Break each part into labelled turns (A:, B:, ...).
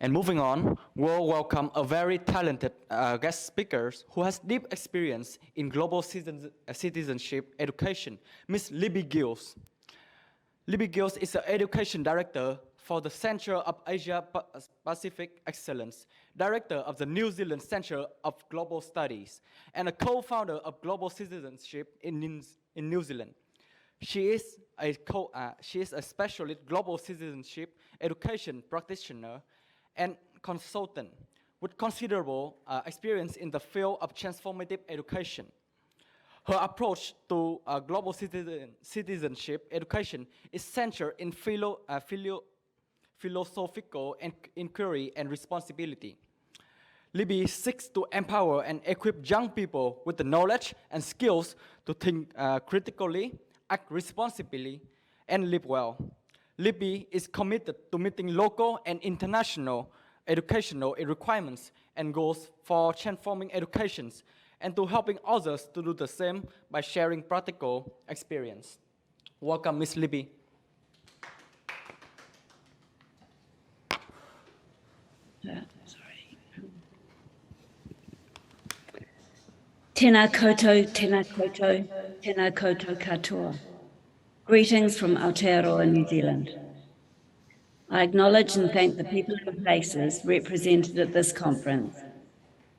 A: And moving on, we'll welcome a very talented guest speaker who has deep experience in global citizenship education, Ms. Libby Giles. Libby Giles is the Education Director for the Center of Asia Pacific Excellence, Director of the New Zealand Center of Global Studies, and a co-founder of Global Citizenship in New Zealand. She is a specialist global citizenship education practitioner and consultant with considerable experience in the field of transformative education. Her approach to global citizenship education is centered in philosophical inquiry and responsibility. Libby seeks to empower and equip young people with the knowledge and skills to think critically, act responsibly, and live well. Libby is committed to meeting local and international educational requirements and goals for transforming educations and to helping others to do the same by sharing practical experience. Welcome, Ms. Libby.
B: Tēnā koutou, tēnā koutou, tēnā koutou katoa. Greetings from Aotearoa, New Zealand. I acknowledge and thank the people and places represented at this conference,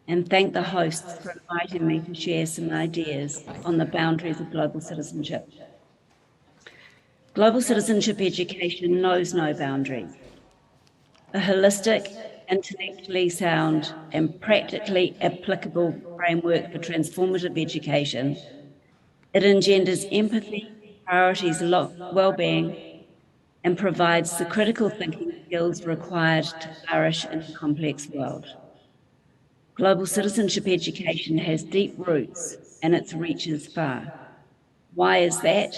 B: and thank the hosts for inviting me to share some ideas on the boundaries of global citizenship. Global citizenship education knows no boundaries. A holistic, intellectually sound, and practically applicable framework for transformative education, it engenders empathy, priorities well-being, and provides the critical thinking skills required to flourish in a complex world. Global citizenship education has deep roots and its reaches far. Why is that?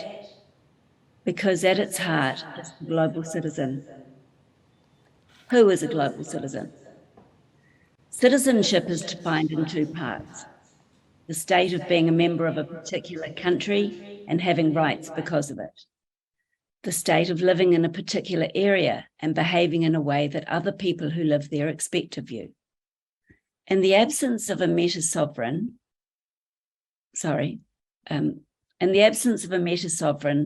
B: Because at its heart is the global citizen. Who is a global citizen? Citizenship is defined in two parts: the state of being a member of a particular country and having rights because of it, the state of living in a particular area and behaving in a way that other people who live there expect of you. In the absence of a meta-sovereign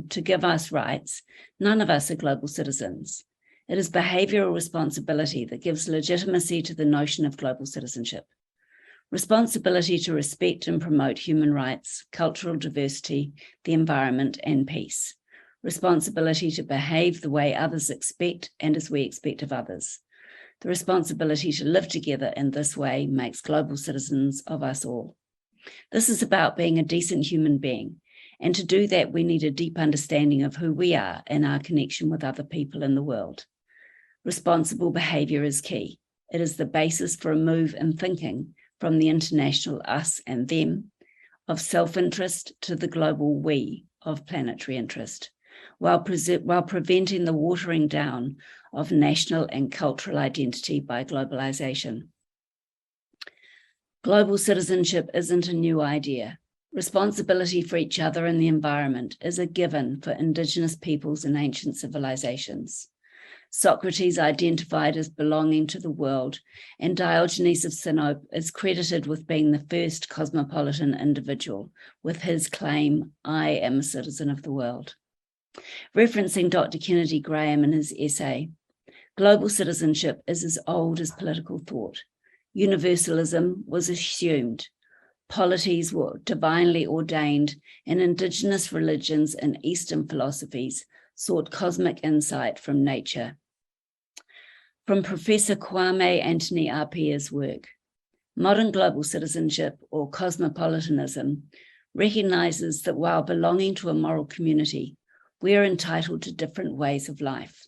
B: to give us rights, none of us are global citizens. It is behavioral responsibility that gives legitimacy to the notion of global citizenship. Responsibility to respect and promote human rights, cultural diversity, the environment, and peace. Responsibility to behave the way others expect and as we expect of others. The responsibility to live together in this way makes global citizens of us all. This is about being a decent human being, and to do that we need a deep understanding of who we are and our connection with other people in the world. Responsible behavior is key. It is the basis for a move in thinking from the international us and them, of self-interest to the global we of planetary interest, while preventing the watering down of national and cultural identity by globalization. Global citizenship isn't a new idea. Responsibility for each other and the environment is a given for indigenous peoples and ancient civilizations. Socrates identified as belonging to the world, and Diogenes of Sinope is credited with being the first cosmopolitan individual with his claim, "I am a citizen of the world." Referencing Dr. Kennedy Graham in his essay, global citizenship is as old as political thought. Universalism was assumed. Polities were divinely ordained, and indigenous religions and Eastern philosophies sought cosmic insight from nature. From Professor Kwame Anthony Apia's work, modern global citizenship or cosmopolitanism recognizes that while belonging to a moral community, we are entitled to different ways of life.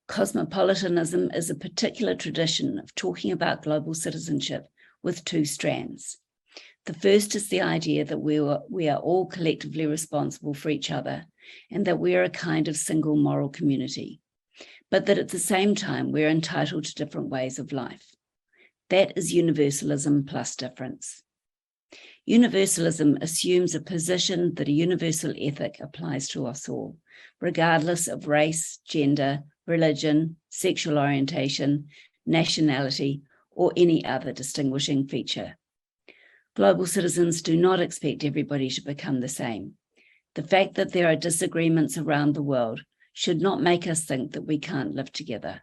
B: Cosmopolitanism is a particular tradition of talking about global citizenship with two strands. The first is the idea that we are all collectively responsible for each other and that we are a kind of single moral community, but that at the same time we're entitled to different ways of life. That is universalism plus difference. Universalism assumes a position that a universal ethic applies to us all, regardless of race, gender, religion, sexual orientation, nationality, or any other distinguishing feature. Global citizens do not expect everybody to become the same. The fact that there are disagreements around the world should not make us think that we can't live together.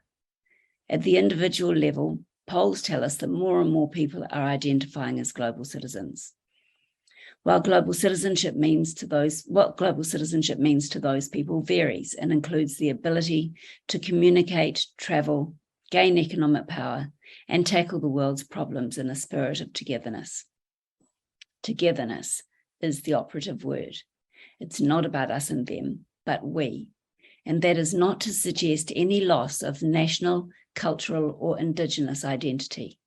B: At the individual level, polls tell us that more and more people are identifying as global citizens. What global citizenship means to those people varies and includes the ability to communicate, travel, gain economic power, and tackle the world's problems in a spirit of togetherness. Togetherness is the operative word. It's not about us and them, but we. And that is not to suggest any loss of national, cultural, or Indigenous identity.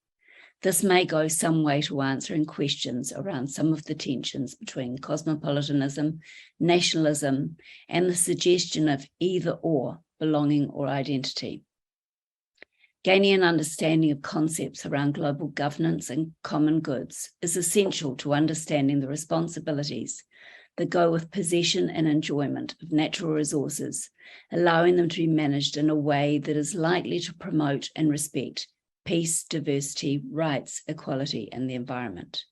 B: This may go some way to answering questions around some of the tensions between cosmopolitanism, nationalism, and the suggestion of either or belonging or identity. Gaining an understanding of concepts around global governance and common goods is essential to understanding the responsibilities that go with possession and enjoyment of natural resources, allowing them to be managed in a way that is likely to promote and respect peace, diversity, rights, equality, and the environment.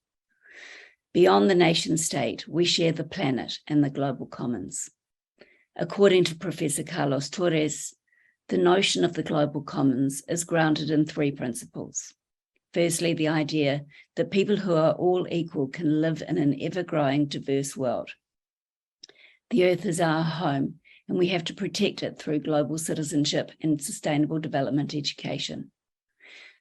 B: Beyond the nation state, we share the planet and the global commons. According to Professor Carlos Torres, the notion of the global commons is grounded in three principles. Firstly, the idea that people who are all equal can live in an ever-growing, diverse world. The Earth is our home, and we have to protect it through global citizenship and sustainable development education.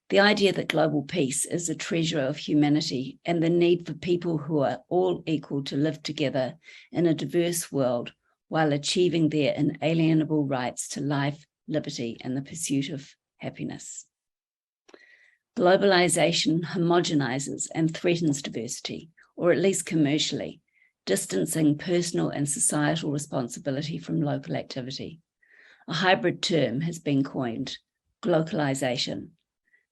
B: The idea that global peace is a treasure of humanity and the need for people who are all equal to live together in a diverse world while achieving their inalienable rights to life, liberty, and the pursuit of happiness. Globalization homogenizes and threatens diversity, or at least commercially, distancing personal and societal responsibility from local activity. A hybrid term has been coined, glocalization,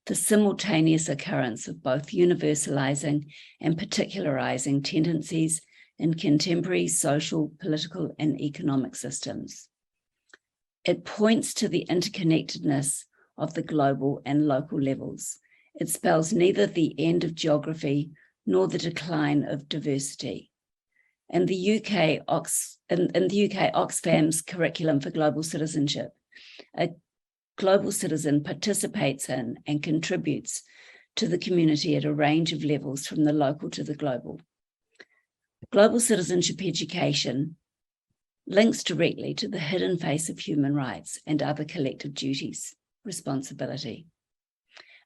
B: the simultaneous occurrence of both universalizing and particularizing tendencies in contemporary social, political, and economic systems. It points to the interconnectedness of the global and local levels. It spells neither the end of geography nor the decline of diversity. In the UK, Oxfam's curriculum for global citizenship, a global citizen participates in and contributes to the community at a range of levels from the local to the global. Global citizenship education links directly to the hidden face of human rights and other collective duties, responsibility.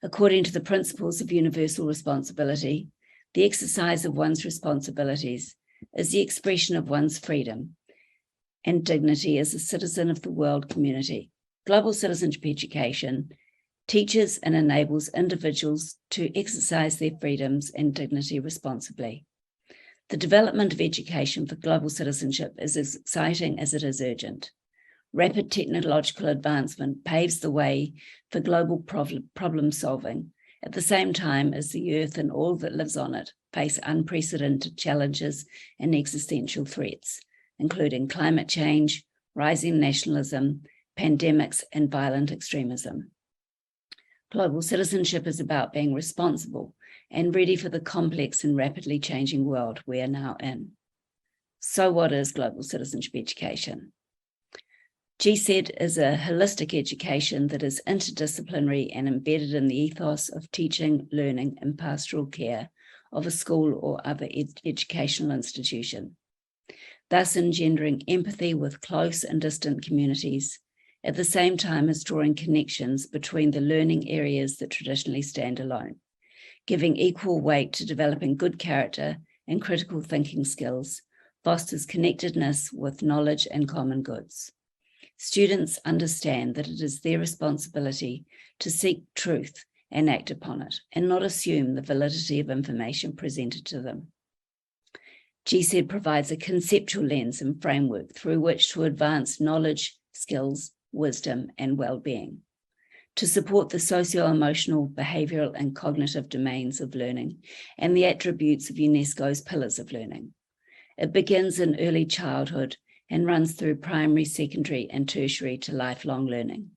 B: According to the principles of universal responsibility, the exercise of one's responsibilities is the expression of one's freedom and dignity as a citizen of the world community. Global citizenship education teaches and enables individuals to exercise their freedoms and dignity responsibly. The development of education for global citizenship is as exciting as it is urgent. Rapid technological advancement paves the way for global problem solving, at the same time as the Earth and all that lives on it face unprecedented challenges and existential threats, including climate change, rising nationalism, pandemics, and violent extremism. Global citizenship is about being responsible and ready for the complex and rapidly changing world we are now in. So what is global citizenship education? GCED is a holistic education that is interdisciplinary and embedded in the ethos of teaching, learning, and pastoral care of a school or other educational institution, thus engendering empathy with close and distant communities, at the same time as drawing connections between the learning areas that traditionally stand alone, giving equal weight to developing good character and critical thinking skills, fosters connectedness with knowledge and common goods. Students understand that it is their responsibility to seek truth and act upon it, and not assume the validity of information presented to them. GCED provides a conceptual lens and framework through which to advance knowledge, skills, wisdom, and well-being, to support the socio-emotional, behavioural, and cognitive domains of learning and the attributes of UNESCO's pillars of learning. It begins in early childhood and runs through primary, secondary, and tertiary to lifelong learning.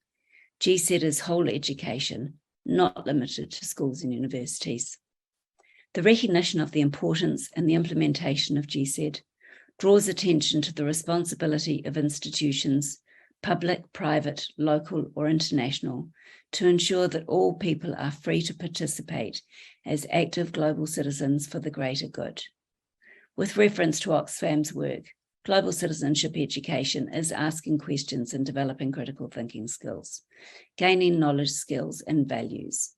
B: GCED is whole education, not limited to schools and universities. The recognition of the importance and the implementation of GCED draws attention to the responsibility of institutions, public, private, local, or international, to ensure that all people are free to participate as active global citizens for the greater good. With reference to Oxfam's work, global citizenship education is asking questions and developing critical thinking skills, gaining knowledge, skills, and values,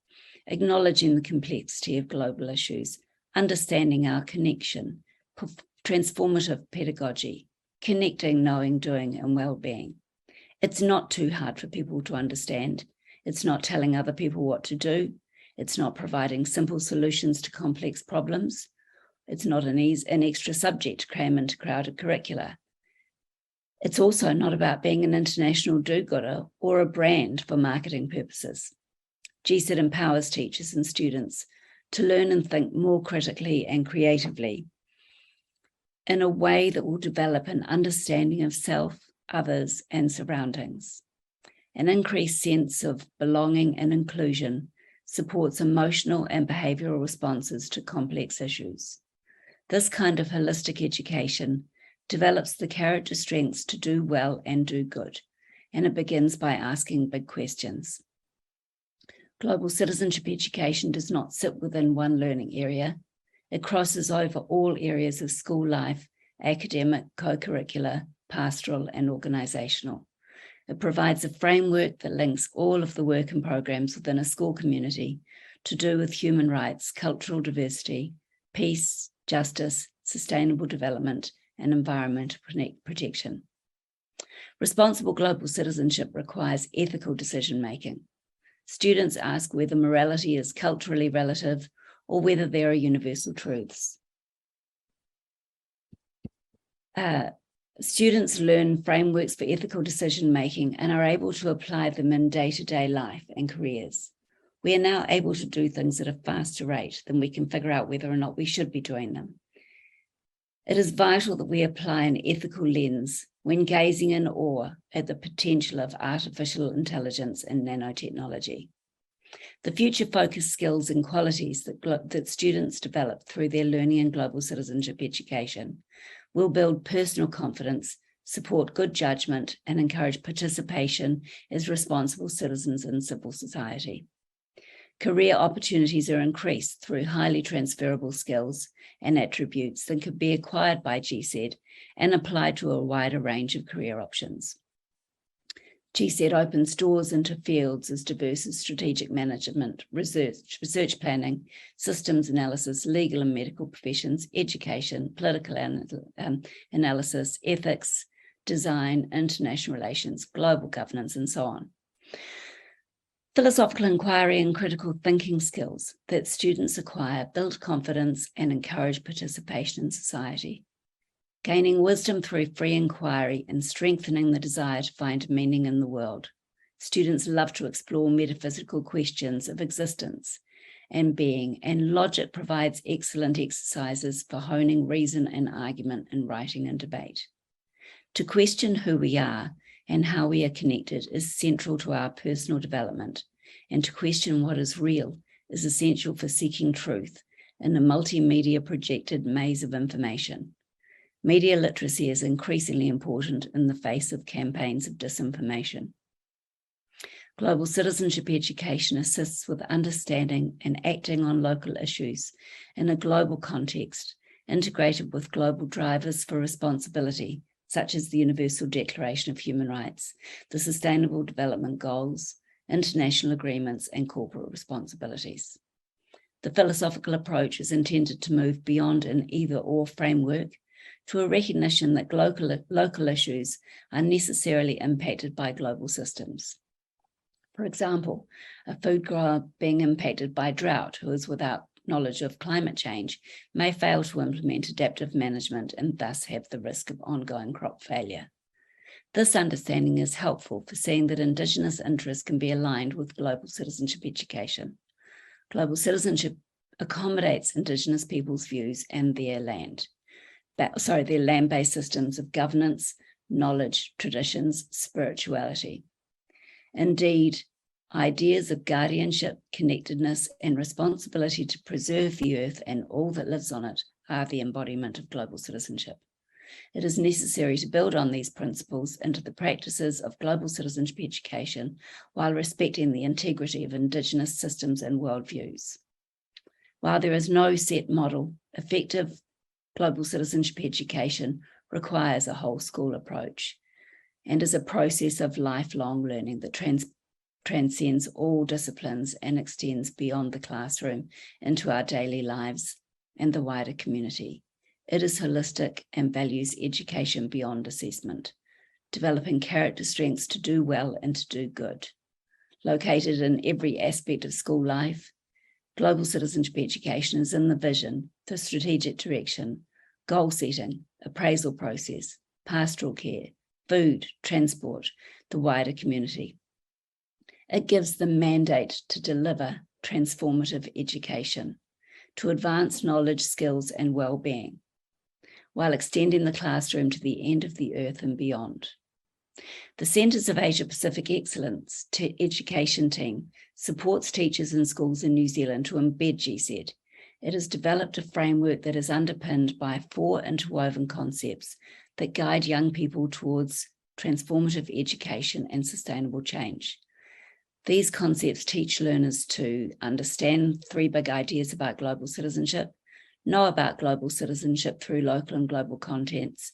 B: acknowledging the complexity of global issues, understanding our connection, transformative pedagogy, connecting, knowing, doing, and well-being. It's not too hard for people to understand. It's not telling other people what to do. It's not providing simple solutions to complex problems. It's not an extra subject to cram into crowded curricula. It's also not about being an international do-gooder or a brand for marketing purposes. GCED empowers teachers and students to learn and think more critically and creatively in a way that will develop an understanding of self, others, and surroundings. An increased sense of belonging and inclusion supports emotional and behavioral responses to complex issues. This kind of holistic education develops the character strengths to do well and do good, and it begins by asking big questions. Global citizenship education does not sit within one learning area. It crosses over all areas of school life, academic, co-curricular, pastoral, and organizational. It provides a framework that links all of the work and programs within a school community to do with human rights, cultural diversity, peace, justice, sustainable development, and environmental protection. Responsible global citizenship requires ethical decision-making. Students ask whether morality is culturally relative or whether there are universal truths. Students learn frameworks for ethical decision-making and are able to apply them in day-to-day life and careers. We are now able to do things at a faster rate than we can figure out whether or not we should be doing them. It is vital that we apply an ethical lens when gazing in awe at the potential of artificial intelligence and nanotechnology. The future-focused skills and qualities that students develop through their learning in global citizenship education will build personal confidence, support good judgment, and encourage participation as responsible citizens in civil society. Career opportunities are increased through highly transferable skills and attributes that could be acquired by GCED and applied to a wider range of career options. GCED opens doors into fields as diverse as strategic management, research planning, systems analysis, legal and medical professions, education, political analysis, ethics, design, international relations, global governance, and so on. Philosophical inquiry and critical thinking skills that students acquire build confidence and encourage participation in society. Gaining wisdom through free inquiry and strengthening the desire to find meaning in the world. Students love to explore metaphysical questions of existence and being, and logic provides excellent exercises for honing reason and argument in writing and debate. To question who we are and how we are connected is central to our personal development, and to question what is real is essential for seeking truth in a multimedia projected maze of information. Media literacy is increasingly important in the face of campaigns of disinformation. Global citizenship education assists with understanding and acting on local issues in a global context, integrated with global drivers for responsibility, such as the Universal Declaration of Human Rights, the Sustainable Development Goals, international agreements, and corporate responsibilities. The philosophical approach is intended to move beyond an either-or framework to a recognition that local issues are necessarily impacted by global systems. For example, a food grower being impacted by drought who is without knowledge of climate change may fail to implement adaptive management and thus have the risk of ongoing crop failure. This understanding is helpful for seeing that Indigenous interests can be aligned with global citizenship education. Global citizenship accommodates Indigenous peoples' views and their land-based systems of governance, knowledge, traditions, spirituality. Indeed, Ideas of guardianship, connectedness, and responsibility to preserve the earth and all that lives on it are the embodiment of global citizenship. It is necessary to build on these principles into the practices of global citizenship education while respecting the integrity of Indigenous systems and worldviews. While there is no set model, effective global citizenship education requires a whole school approach and is a process of lifelong learning that transcends all disciplines and extends beyond the classroom into our daily lives and the wider community. It is holistic and values education beyond assessment, developing character strengths to do well and to do good. Located in every aspect of school life, global citizenship education is in the vision, the strategic direction, goal setting, appraisal process, pastoral care, food, transport, the wider community. It gives the mandate to deliver transformative education, to advance knowledge, skills, and well-being, while extending the classroom to the end of the earth and beyond. The Centres of Asia Pacific Excellence Education team supports teachers in schools in New Zealand to embed GCED. It has developed a framework that is underpinned by 4 interwoven concepts that guide young people towards transformative education and sustainable change. These concepts teach learners to understand 3 big ideas about global citizenship, know about global citizenship through local and global contexts,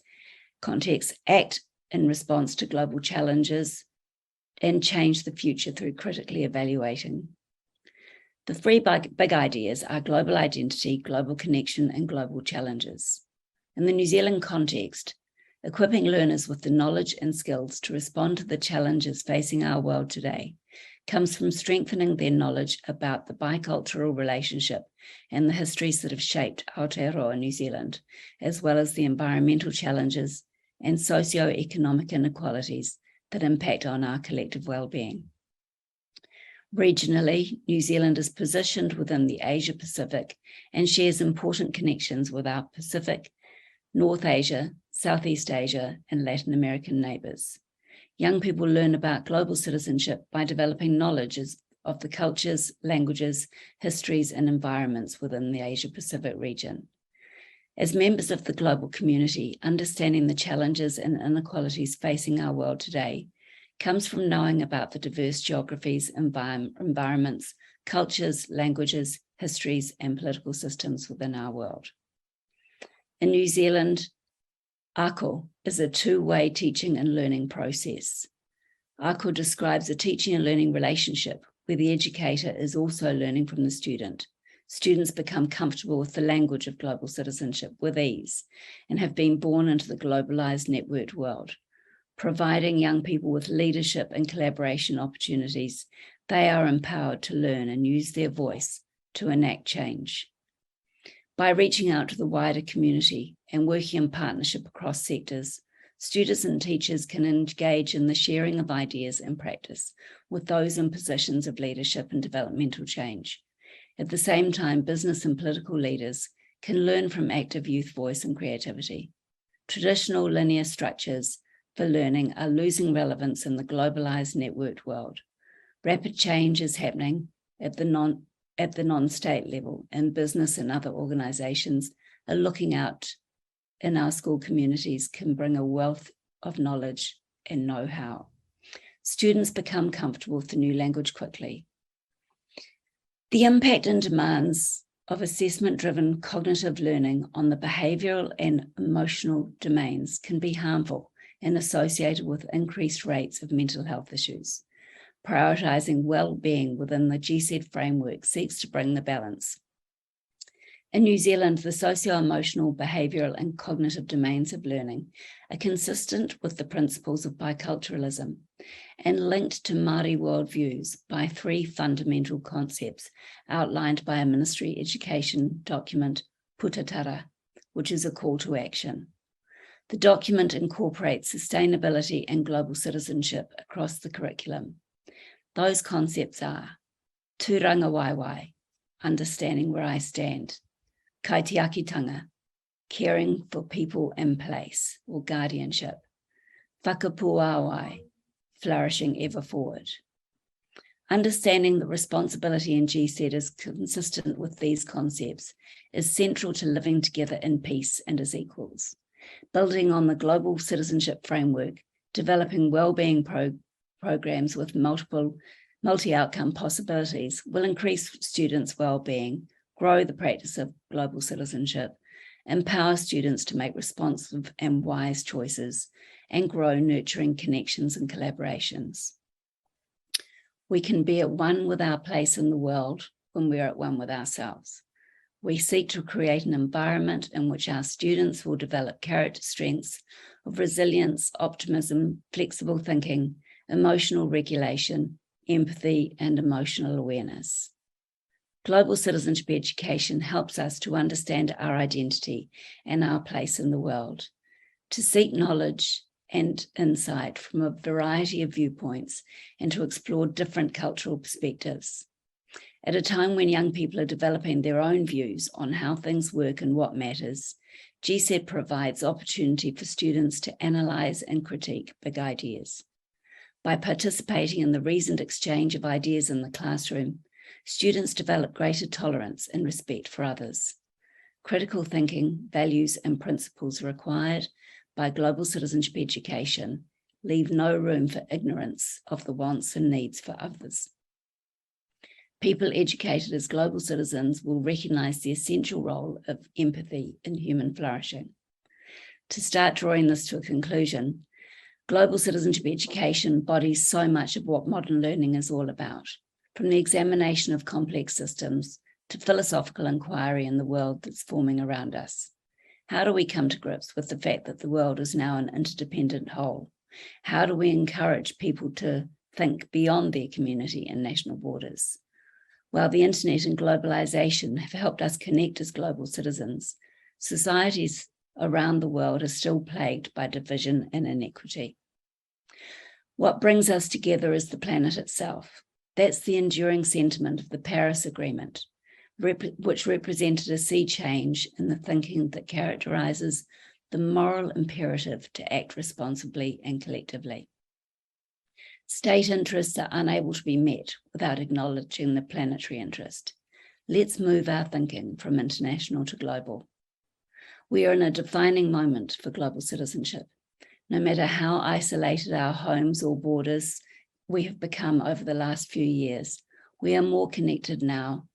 B: act in response to global challenges, and change the future through critically evaluating. The 3 big ideas are global identity, global connection, and global challenges. In the New Zealand context, equipping learners with the knowledge and skills to respond to the challenges facing our world today comes from strengthening their knowledge about the bicultural relationship and the histories that have shaped Aotearoa New Zealand, as well as the environmental challenges and socio-economic inequalities that impact on our collective well-being. Regionally, New Zealand is positioned within the Asia Pacific and shares important connections with our Pacific, North Asia, Southeast Asia, and Latin American neighbours. Young people learn about global citizenship by developing knowledge of the cultures, languages, histories, and environments within the Asia Pacific region. As members of the global community, understanding the challenges and inequalities facing our world today comes from knowing about the diverse geographies, environments, cultures, languages, histories, and political systems within our world. In New Zealand, ACO is a 2-way teaching and learning process. ACO describes a teaching and learning relationship where the educator is also learning from the student. Students become comfortable with the language of global citizenship with ease and have been born into the globalized networked world. Providing young people with leadership and collaboration opportunities, they are empowered to learn and use their voice to enact change. By reaching out to the wider community and working in partnership across sectors, students and teachers can engage in the sharing of ideas and practice with those in positions of leadership and developmental change. At the same time, business and political leaders can learn from active youth voice and creativity. Traditional linear structures for learning are losing relevance in the globalized networked world. Rapid change is happening at the non-state level, and business and other organizations are looking out in our school communities can bring a wealth of knowledge and know-how. Students become comfortable with the new language quickly. The impact and demands of assessment-driven cognitive learning on the behavioral and emotional domains can be harmful and associated with increased rates of mental health issues. Prioritizing well-being within the GCED framework seeks to bring the balance. In New Zealand, the socio-emotional, behavioural and cognitive domains of learning are consistent with the principles of biculturalism and linked to Māori worldviews by 3 fundamental concepts outlined by a Ministry Education document, Putatara, which is a call to action. The document incorporates sustainability and global citizenship across the curriculum. Those concepts are tūranga waiwai, understanding where I stand, kaitiakitanga, caring for people and place or guardianship, whakapuawai, flourishing ever forward. Understanding that responsibility in GCED is consistent with these concepts is central to living together in peace and as equals. Building on the global citizenship framework, developing wellbeing programs with multi-outcome possibilities will increase students' wellbeing, grow the practice of global citizenship, empower students to make responsive and wise choices, and grow nurturing connections and collaborations. We can be at one with our place in the world when we are at one with ourselves. We seek to create an environment in which our students will develop character strengths of resilience, optimism, flexible thinking, emotional regulation, empathy, and emotional awareness. Global citizenship education helps us to understand our identity and our place in the world, to seek knowledge and insight from a variety of viewpoints, and to explore different cultural perspectives. At a time when young people are developing their own views on how things work and what matters, GCED provides opportunity for students to analyse and critique big ideas. By participating in the reasoned exchange of ideas in the classroom, students develop greater tolerance and respect for others. Critical thinking, values, and principles required by global citizenship education leave no room for ignorance of the wants and needs for others. People educated as global citizens will recognise the essential role of empathy in human flourishing. To start drawing this to a conclusion, global citizenship education embodies so much of what modern learning is all about, from the examination of complex systems to philosophical inquiry in the world that's forming around us. How do we come to grips with the fact that the world is now an interdependent whole? How do we encourage people to think beyond their community and national borders? While the internet and globalization have helped us connect as global citizens, societies around the world are still plagued by division and inequity. What brings us together is the planet itself. That's the enduring sentiment of the Paris Agreement, which represented a sea change in the thinking that characterizes the moral imperative to act responsibly and collectively. State interests are unable to be met without acknowledging the planetary interest. Let's move our thinking from international to global. We are in a defining moment for global citizenship. No matter how isolated our homes or borders we have become over the last few years, we are more connected now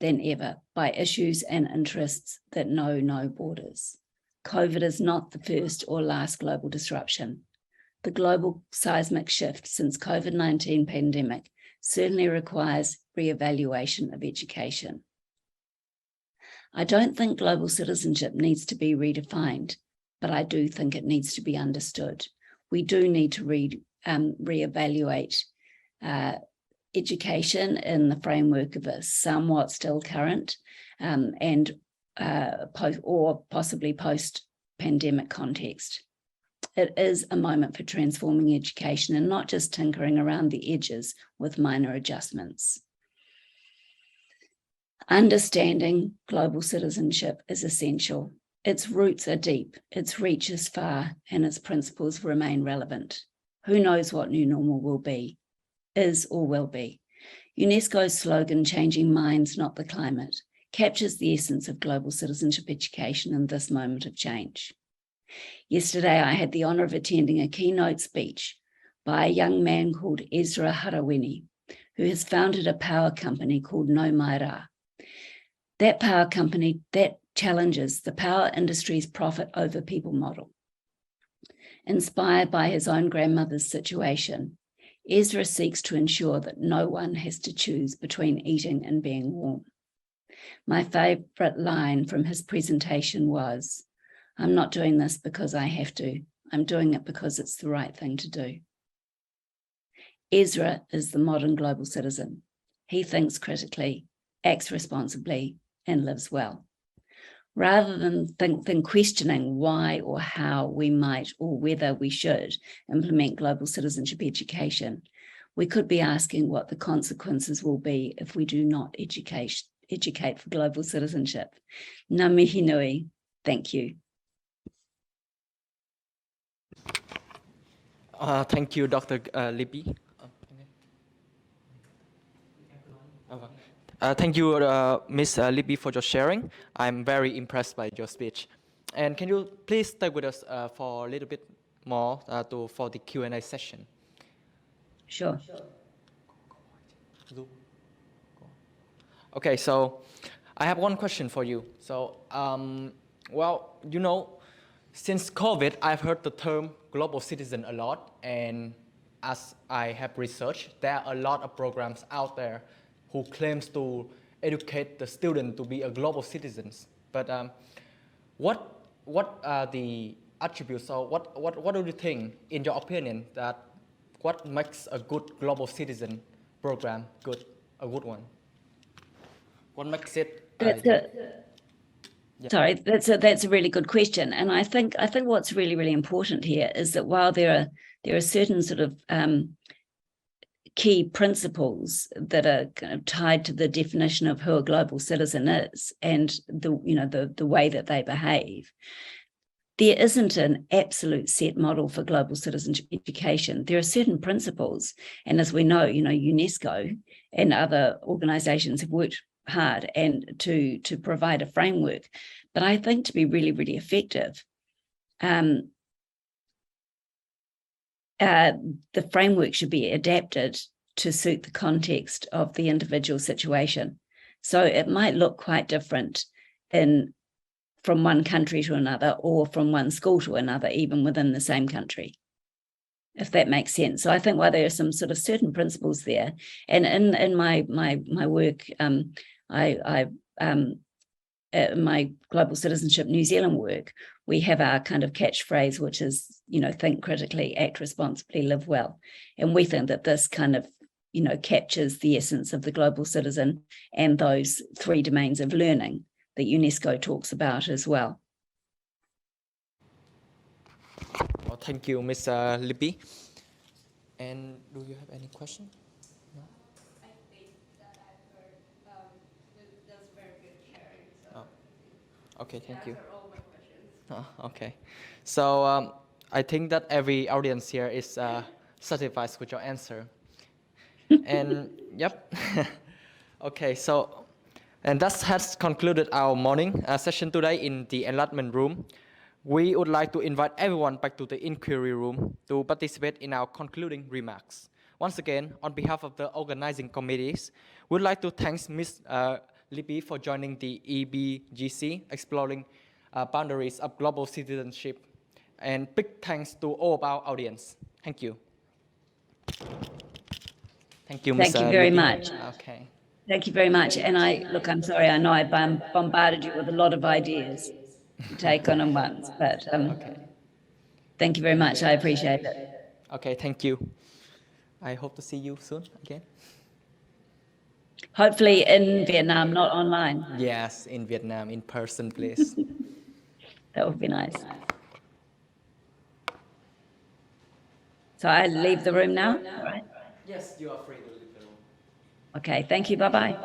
B: than ever by issues and interests that know no borders. COVID is not the first or last global disruption. The global seismic shift since COVID-19 pandemic certainly requires re-evaluation of education. I don't think global citizenship needs to be redefined, but I do think it needs to be understood. We do need to re-evaluate education in the framework of a somewhat still current or possibly post-pandemic context. It is a moment for transforming education and not just tinkering around the edges with minor adjustments. Understanding global citizenship is essential. Its roots are deep, its reach is far, and its principles remain relevant. Who knows what new normal will be, is or will be. UNESCO's slogan, "Changing Minds, Not the Climate," captures the essence of global citizenship education in this moment of change. Yesterday, I had the honour of attending a keynote speech by a young man called Ezra Harawini, who has founded a power company called No Maira. That power company that challenges the power industry's profit over people model. Inspired by his own grandmother's situation, Ezra seeks to ensure that no one has to choose between eating and being warm. My favourite line from his presentation was, "I'm not doing this because I have to. I'm doing it because it's the right thing to do." Ezra is the modern global citizen. He thinks critically, acts responsibly, and lives well. Rather than questioning why or how we might or whether we should implement global citizenship education, we could be asking what the consequences will be if we do not educate for global citizenship. Ngā mihi nui. Thank you.
A: Thank you, Dr. Libby. Thank you, Ms. Libby, for your sharing. I'm very impressed by your speech. And can you please stay with us for a little bit more for the Q&A session?
B: Sure.
A: Okay, so I have one question for you. So, well, you know, since COVID, I've heard the term global citizen a lot, and as I have researched, there are a lot of programs out there who claims to educate the student to be a global citizens. But what are the attributes, or what do you think, in your opinion, that what makes a good global citizen program good, a good one? What makes it?
B: Sorry, that's a really good question, and I think what's really important here is that while there are certain sort of key principles that are kind of tied to the definition of who a global citizen is and the way that they behave, there isn't an absolute set model for global citizenship education. There are certain principles, and as we know, UNESCO and other organizations have worked hard and to provide a framework. But I think to be really, really effective, the framework should be adapted to suit the context of the individual situation. So it might look quite different from one country to another, or from one school to another, even within the same country, if that makes sense. So I think while there are some sort of certain principles there, and in my work, my Global Citizenship New Zealand work, we have our kind of catchphrase, which is, think critically, act responsibly, live well. And we think that this kind of, captures the essence of the global citizen and those three domains of learning that UNESCO talks about as well.
A: Well, thank you, Ms. Libby. And do you have any question? No?
C: I think that I've heard that's very good sharing. So
A: Okay, thank you.
C: answer all my questions.
A: Okay. So I think that every audience here is satisfied with your answer. And yep. Okay, so and that has concluded our morning session today in the enlightenment room. We would like to invite everyone back to the inquiry room to participate in our concluding remarks. Once again, on behalf of the organizing committees, we'd like to thank Ms. Libby for joining the EBGC, exploring boundaries of global citizenship. And big thanks to all of our audience. Thank you. Thank you, Ms.
B: Thank you very
A: Libby.
B: much.
A: Okay.
B: Thank you very much. And I'm sorry, I know I bombarded you with a lot of ideas to take on at once, but
A: Okay.
B: thank you very much. I appreciate it.
A: Okay, thank you. I hope to see you soon again.
B: Hopefully in Vietnam, not online.
A: Yes, in Vietnam, in person, please.
B: That would be nice. So I leave the room now? All right.
A: Yes, you are free to leave the room.
B: Okay, thank you. Bye-bye.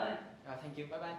A: Thank you. Bye-bye.